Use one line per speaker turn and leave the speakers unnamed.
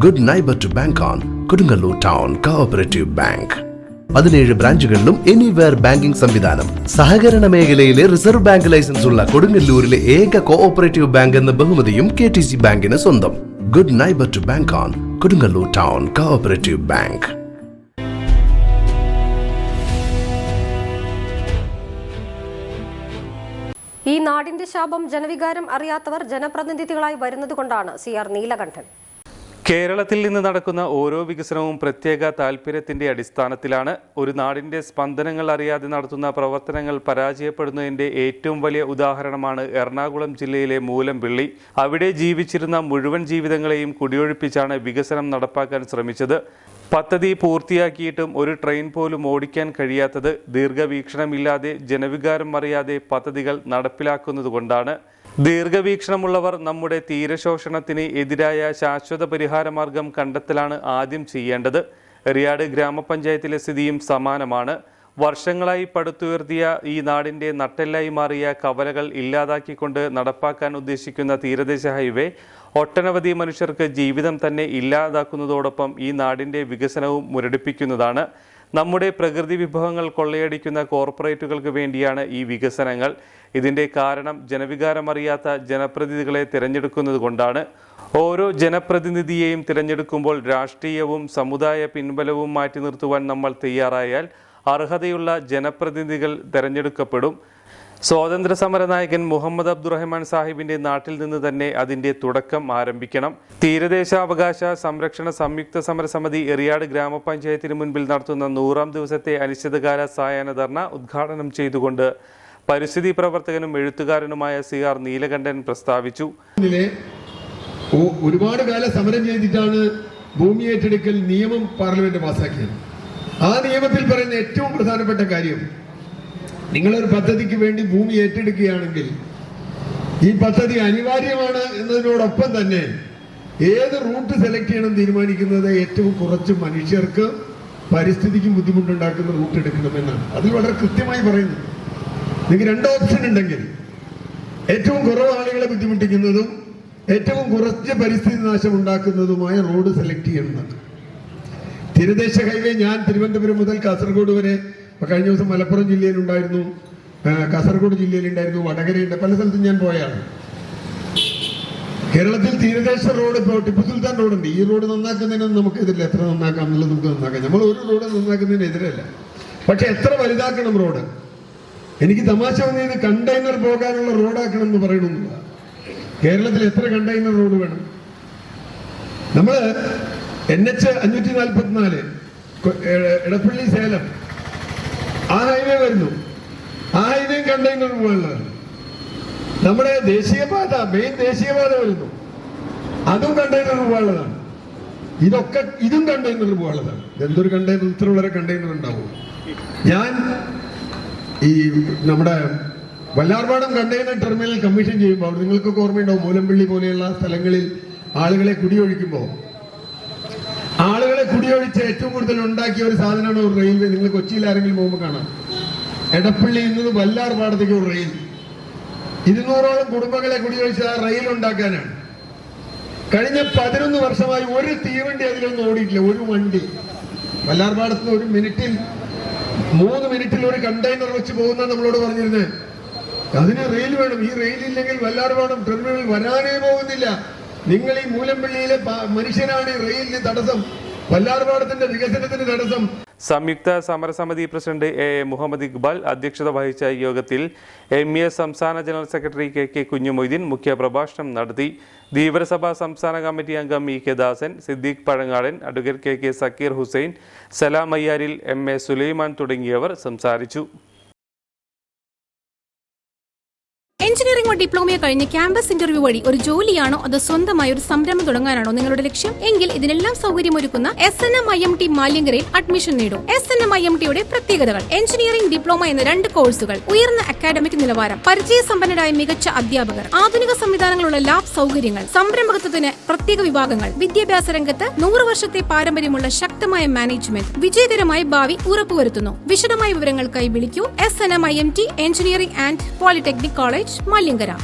Good neighbour to bank on Kodungallur town cooperative bank. 17 ബ്രാഞ്ചുകളിലും anywhere banking സംവിധാനം. സഹകരണ മേഖലയിലെ റിസർവ് ബാങ്ക് ലൈസൻസ് ഉള്ള കൊടുങ്ങല്ലൂരിലെ ഏക കോഓപ്പറേറ്റീവ് ബാങ്ക് എന്ന ബഹുമതിയും KTC ബാങ്കിന് സ്വന്തം. Good neighbour to bank on Kodungallur town cooperative bank.
ഈ നാടിന്റെ ശാപം ജനവികാരം അറിയാത്തവർ ജനപ്രതിനിധികളായി വരുന്നതുകൊണ്ടാണ് CR നീലകണ്ഠൻ.
കേരളത്തിൽ നിന്ന് നടക്കുന്ന ഓരോ വികസനവും പ്രത്യേക താൽപര്യത്തിന്റെ അടിസ്ഥാനത്തിലാണ്. ഒരു നാടിന്റെ സ്പന്ദനങ്ങൾ അറിയാതെ നടത്തുന്ന പ്രവർത്തനങ്ങൾ പരാജയപ്പെടുന്നതിന്റെ ഏറ്റവും വലിയ ഉദാഹരണമാണ് എറണാകുളം ജില്ലയിലെ മൂലംപിള്ളി. അവിടെ ജീവിച്ചിരുന്ന മുഴുവൻ ജീവിതങ്ങളെയും കുടിയൊഴിപ്പിച്ചാണ് വികസനം നടപ്പാക്കാൻ ശ്രമിച്ചത്. പദ്ധതി പൂർത്തിയാക്കിയിട്ടും ഒരു ട്രെയിൻ പോലും ഓടിക്കാൻ കഴിയാത്തത് ദീർഘവീക്ഷണമില്ലാതെ ജനവികാരം അറിയാതെ പദ്ധതികൾ നടപ്പിലാക്കുന്നതുകൊണ്ടാണ്. ദീർഘവീക്ഷണമുള്ളവർ നമ്മുടെ തീരശോഷണത്തിന് എതിരായ ശാശ്വത പരിഹാരമാർഗം കണ്ടെത്തലാണ് ആദ്യം ചെയ്യേണ്ടത്. എറിയാട് ഗ്രാമപഞ്ചായത്തിലെ സ്ഥിതിയും സമാനമാണ്. വർഷങ്ങളായി പടുത്തുയർത്തിയ ഈ നാടിൻ്റെ നട്ടെല്ലായി മാറിയ കവലകൾ ഇല്ലാതാക്കിക്കൊണ്ട് നടപ്പാക്കാൻ ഉദ്ദേശിക്കുന്ന തീരദേശ ഹൈവേ ഒട്ടനവധി മനുഷ്യർക്ക് ജീവിതം തന്നെ ഇല്ലാതാക്കുന്നതോടൊപ്പം ഈ നാടിൻ്റെ വികസനവും മുരടിപ്പിക്കുന്നതാണ്. നമ്മുടെ പ്രകൃതി വിഭവങ്ങൾ കൊള്ളയടിക്കുന്ന കോർപ്പറേറ്റുകൾക്ക് വേണ്ടിയാണ് ഈ വികസനങ്ങൾ. ഇതിൻ്റെ കാരണം ജനവികാരമറിയാത്ത ജനപ്രതിനിധികളെ തിരഞ്ഞെടുക്കുന്നത് കൊണ്ടാണ്. ഓരോ ജനപ്രതിനിധിയെയും തിരഞ്ഞെടുക്കുമ്പോൾ രാഷ്ട്രീയവും സമുദായ പിൻബലവും മാറ്റി നിർത്തുവാൻ നമ്മൾ തയ്യാറായാൽ അർഹതയുള്ള ജനപ്രതിനിധികൾ തിരഞ്ഞെടുക്കപ്പെടും. സ്വാതന്ത്ര്യ സമര നായകൻ മുഹമ്മദ് അബ്ദുറഹ്മാൻ സാഹിബിന്റെ നാട്ടിൽ നിന്ന് തന്നെ അതിന്റെ തുടക്കം ആരംഭിക്കണം. തീരദേശാവകാശ സംരക്ഷണ സംയുക്ത സമരസമിതി എറിയാട് ഗ്രാമപഞ്ചായത്തിന് മുൻപിൽ നടത്തുന്ന 100ാം ദിവസത്തെ അനിശ്ചിതകാല സായാഹ്ന ധർണ ഉദ്ഘാടനം ചെയ്തുകൊണ്ട് പരിസ്ഥിതി പ്രവർത്തകനും എഴുത്തുകാരനുമായ CR നീലകണ്ഠൻ പ്രസ്താവിച്ചു.
ഒരുപാട് കാലം സമരം ചെയ്തിട്ടാണ് ഭൂമി ഏറ്റെടുക്കൽ നിയമം പാർലമെന്റ് പാസാക്കിയത്. ആ നിയമത്തിൽ പറയുന്ന ഏറ്റവും പ്രധാനപ്പെട്ട കാര്യം, നിങ്ങളൊരു പദ്ധതിക്ക് വേണ്ടി ഭൂമി ഏറ്റെടുക്കുകയാണെങ്കിൽ ഈ പദ്ധതി അനിവാര്യമാണ് എന്നതിനോടൊപ്പം തന്നെ ഏത് റൂട്ട് സെലക്ട് ചെയ്യണം തീരുമാനിക്കുന്നത് ഏറ്റവും കുറച്ച് മനുഷ്യർക്ക് പരിസ്ഥിതിക്കും ബുദ്ധിമുട്ടുണ്ടാക്കുന്ന റൂട്ട് എടുക്കണമെന്നാണ്. അതിൽ വളരെ കൃത്യമായി പറയുന്നു. നിങ്ങൾക്ക് 2 ഓപ്ഷൻ ഉണ്ടെങ്കിൽ ഏറ്റവും കുറവ് ആളുകളെ ബുദ്ധിമുട്ടിക്കുന്നതും ഏറ്റവും കുറച്ച് പരിസ്ഥിതി നാശം ഉണ്ടാക്കുന്നതുമായ റോഡ് സെലക്ട് ചെയ്യുന്നത്. തീരദേശ ഹൈവേ ഞാൻ തിരുവനന്തപുരം മുതൽ കാസർഗോഡ് വരെ, കഴിഞ്ഞ ദിവസം മലപ്പുറം ജില്ലയിലുണ്ടായിരുന്നു, കാസർഗോഡ് ജില്ലയിലുണ്ടായിരുന്നു, വടകരയുണ്ട്, പല സ്ഥലത്തും ഞാൻ പോയാണ്. കേരളത്തിൽ തീരദേശ റോഡ് ഇപ്പോൾ ടിപ്പു സുൽത്താൻ റോഡുണ്ട്. ഈ റോഡ് നന്നാക്കുന്നതിനൊന്നും നമുക്ക് എതിരില്ല. എത്ര നന്നാക്കാം എന്നുള്ളത് നമുക്ക് നന്നാക്കാം. നമ്മൾ ഒരു റോഡ് നന്നാക്കുന്നതിന് എതിരല്ല. പക്ഷെ എത്ര വലുതാക്കണം റോഡ്? എനിക്ക് തമാശ വന്നത് കണ്ടെയ്നർ പോകാനുള്ള റോഡാക്കണം എന്ന് പറയണമെന്നില്ല. കേരളത്തിൽ എത്ര കണ്ടെയ്നർ റോഡ് വേണം? നമ്മൾ NH 544 എടപ്പള്ളി സേലം ആ ഹൈവേ വരുന്നു. ആ ഹൈവേ കണ്ടെയ്നർ പോകാനുള്ളതാണ്. നമ്മുടെ ദേശീയപാത, മെയിൻ ദേശീയപാത വരുന്നു, അതും കണ്ടെയ്നർ പോകാനുള്ളതാണ്. ഇതും കണ്ടെയ്നർ പോകാനുള്ളതാണ്. എന്തൊരു കണ്ടെയ്നർ, ഇത്ര വളരെ കണ്ടെയ്നർ ഉണ്ടാവും. ഞാൻ ഈ നമ്മുടെ വല്ലാർപാടം കണ്ടെയ്നർ ടെർമിനൽ കമ്മീഷൻ ചെയ്യുമ്പോൾ നിങ്ങൾക്കൊക്കെ ഓർമ്മയുണ്ടാവും, മൂലംപള്ളി പോലെയുള്ള സ്ഥലങ്ങളിൽ ആളുകളെ കുടിയൊഴിക്കുമ്പോൾ ആളുകളെ കുടിയൊഴിച്ച് ഏറ്റവും കൂടുതൽ ഉണ്ടാക്കിയ ഒരു സാധനമാണ് ഒരു റെയിൽവേ. നിങ്ങൾ കൊച്ചിയിൽ ആരെങ്കിലും പോകുമ്പോൾ കാണാം, എടപ്പള്ളിയിൽ നിന്ന് വല്ലാർപാടത്തേക്ക് ഒരു റെയിൽ. 200ഓളം കുടുംബങ്ങളെ കുടിയൊഴിച്ച് ആ റെയിൽ ഉണ്ടാക്കാനാണ്. കഴിഞ്ഞ 11 വർഷമായി ഒരു തീവണ്ടി അതിലൊന്നും ഓടിയിട്ടില്ല. ഒരു വണ്ടി വല്ലാർപാടത്ത് നിന്ന് 1 മിനിറ്റിൽ 3 മിനിറ്റിൽ ഒരു കണ്ടെയ്നർ വെച്ച് പോകുന്ന നമ്മളോട് പറഞ്ഞിരുന്നത്. അതിന് റെയിൽ വേണം. ഈ റെയിലില്ലെങ്കിൽ വല്ലാർപാടം ടെർമിനൽ വരാനേ പോകുന്നില്ല. നിങ്ങൾ ഈ മൂലംപള്ളിയിലെ മനുഷ്യനാണ് റെയിലിന് തടസ്സം, വല്ലാർപാടത്തിന്റെ വികസനത്തിന് തടസ്സം.
സംയുക്ത സമരസമിതി പ്രസിഡന്റ് A മുഹമ്മദ് ഇക്ബാൽ അധ്യക്ഷത വഹിച്ച യോഗത്തിൽ MES സംസ്ഥാന ജനറൽ സെക്രട്ടറി KK കുഞ്ഞുമൊയ്തീൻ മുഖ്യപ്രഭാഷണം നടത്തി. ധീവരസഭ സംസ്ഥാന കമ്മിറ്റി അംഗം EK ദാസൻ, സിദ്ദീഖ് പഴങ്ങാടൻ, അഡ്വക്കേറ്റ് KK സക്കീർ ഹുസൈൻ, സലാം അയ്യാരിൽ, MA സുലൈമാൻ തുടങ്ങിയവർ സംസാരിച്ചു.
എഞ്ചിനീയറിംഗോ ഡിപ്ലോമയോ കഴിഞ്ഞ് ക്യാമ്പസ് ഇന്റർവ്യൂ വഴി ഒരു ജോലിയാണോ അതോ സ്വന്തമായി ഒരു സംരംഭം തുടങ്ങാനാണോ നിങ്ങളുടെ ലക്ഷ്യം? എങ്കിൽ ഇതിനെല്ലാം സൗകര്യമൊരുക്കുന്ന SNM-IMT മാലിങ്കരയിൽ അഡ്മിഷൻ നേടൂ. SNM-IMTയുടെ പ്രത്യേകതകൾ: എഞ്ചിനീയറിംഗ് ഡിപ്ലോമ എന്ന 2 കോഴ്സുകൾ, ഉയർന്ന അക്കാഡമിക് നിലവാരം, പരിചയസമ്പന്നരായ മികച്ച അധ്യാപകർ, ആധുനിക സംവിധാനങ്ങളുള്ള ലാബ് സൗകര്യങ്ങൾ, സംരംഭകത്വത്തിന് പ്രത്യേക വിഭാഗങ്ങൾ, വിദ്യാഭ്യാസ രംഗത്ത് 100 വർഷത്തെ പാരമ്പര്യമുള്ള ശക്തമായ മാനേജ്മെന്റ്, വിജയകരമായ ഭാവി ഉറപ്പുവരുത്തുന്നു. വിശദമായ വിവരങ്ങൾക്കായി വിളിക്കൂ. SNM-IMT engineering and polytechnic college, Maliankara.